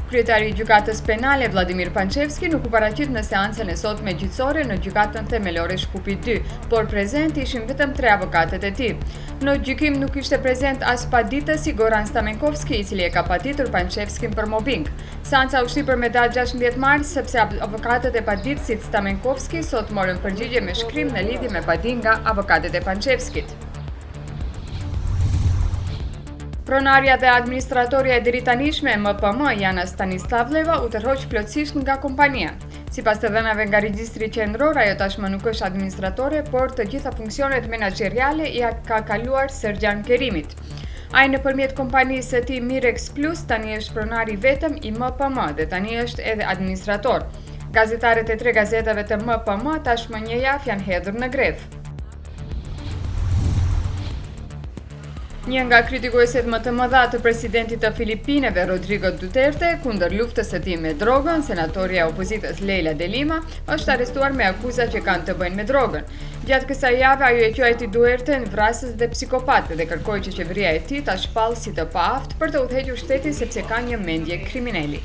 Kryetari i Gjykatës Penale Vladimir Pançevski nuk u paraqit në seancën e sotme gjyqësore në Gjykatën Themelore Shkupi 2, por prezent ishin vetëm 3 avokatët e tij. Në gjykim nuk ishte prezent as paditësi Goran Stamenkovski, i cili e ka paditur Pançevskin për mobbing. Seanca u shtypur me datë 16 mars sepse avokatët e paditësit Stamenkovski sot morën përgjigje me shkrim në lidhje me padin nga avokatët e Pançevskit. Pronarja dhe administratorja e diritanishme e MPM, Jana Stanislavleva, u tërhoq plotësisht nga kompania. Sipas të dhënave nga regjistri qendror, ajo tashmë nuk është administratore, por të gjitha funksionet menaxheriale ja ka kaluar Sergjan Kerimit. Ai nëpërmjet kompanisë së tij Mirex Plus tani është pronar i vetëm i MPM dhe tani është edhe administrator. Gazetarët e 3 gazetave të MPM tashmë një javë janë hedhur në grevë. Një nga kritikuesit më të mëdha të presidentit të Filipineve, Rodrigo Duterte, kundër luftës së tij me drogën, senatorja e opozitës Leila de Lima, është arrestuar me akuza që kanë të bëjnë me drogën. Gjatë kësaj jave ajo e quajti Duterten vrasës dhe psikopat dhe kërkoi që qeveria e tij ta shpallë si të paaftë për të udhëhequr shtetin sepse ka një mendje kriminali.